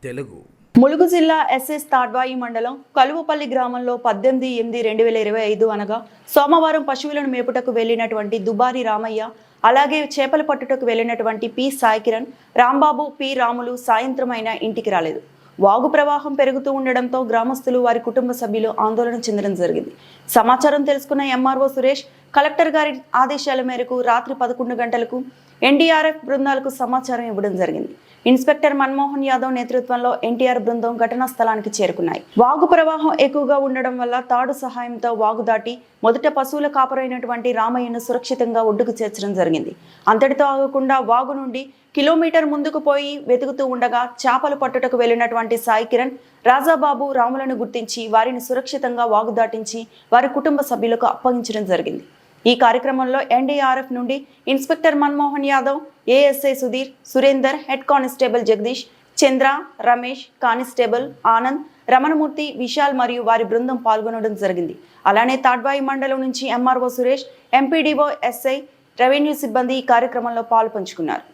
తెలుగు ములుగు జిల్లా ఎస్ఎస్ తాడ్వాయి మండలం కలువపల్లి గ్రామంలో 18/8/2025 అనగా సోమవారం పశువులను మేపుటకు వెళ్లినటువంటి దుబారి రామయ్య, అలాగే చేపల పట్టుటకు వెళ్లినటువంటి పి సాయికిరణ్, రాంబాబు, పి రాములు సాయంత్రమైన ఇంటికి రాలేదు. వాగు ప్రవాహం పెరుగుతూ ఉండడంతో గ్రామస్తులు, వారి కుటుంబ సభ్యులు ఆందోళన చెందడం జరిగింది. సమాచారం తెలుసుకున్న ఎంఆర్ఓ సురేష్ కలెక్టర్ గారి ఆదేశాల మేరకు రాత్రి 11 గంటలకు ఎన్డీఆర్ఎఫ్ బృందాలకు సమాచారం ఇవ్వడం జరిగింది. ఇన్స్పెక్టర్ మన్మోహన్ యాదవ్ నేతృత్వంలో ఎన్టీఆర్ బృందం ఘటనా స్థలానికి చేరుకున్నాయి. వాగు ప్రవాహం ఎక్కువగా ఉండడం వల్ల తాడు సహాయంతో వాగు దాటి మొదట పశువుల కాపరైనటువంటి రామయ్యను సురక్షితంగా ఒడ్డుకు చేర్చడం జరిగింది. అంతటితో ఆగకుండా వాగు నుండి కిలోమీటర్ ముందుకు పోయి వెతుకుతూ ఉండగా చేపలు పట్టుటకు వెళ్లినటువంటి సాయి కిరణ్, రాజాబాబు, రాములను గుర్తించి వారిని సురక్షితంగా వాగు దాటించి వారి కుటుంబ సభ్యులకు అప్పగించడం జరిగింది. ఈ కార్యక్రమంలో ఎన్డీఆర్ఎఫ్ నుండి inspector Manmohan Yadav, ASI Sudheer, Surender, head constable Jagadish, Chandra, Ramesh, constable Anand, Ramanamurthy, Vishal మరియు వారి బృందం పాల్గొనడం జరిగింది. అలానే తాడ్వాయి మండలం నుంచి MRO Suresh, MPDO, SI, revenue సిబ్బంది ఈ కార్యక్రమంలో పాల్పంచుకున్నారు.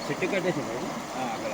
చెట్టు కట్టేసింది అక్కడ.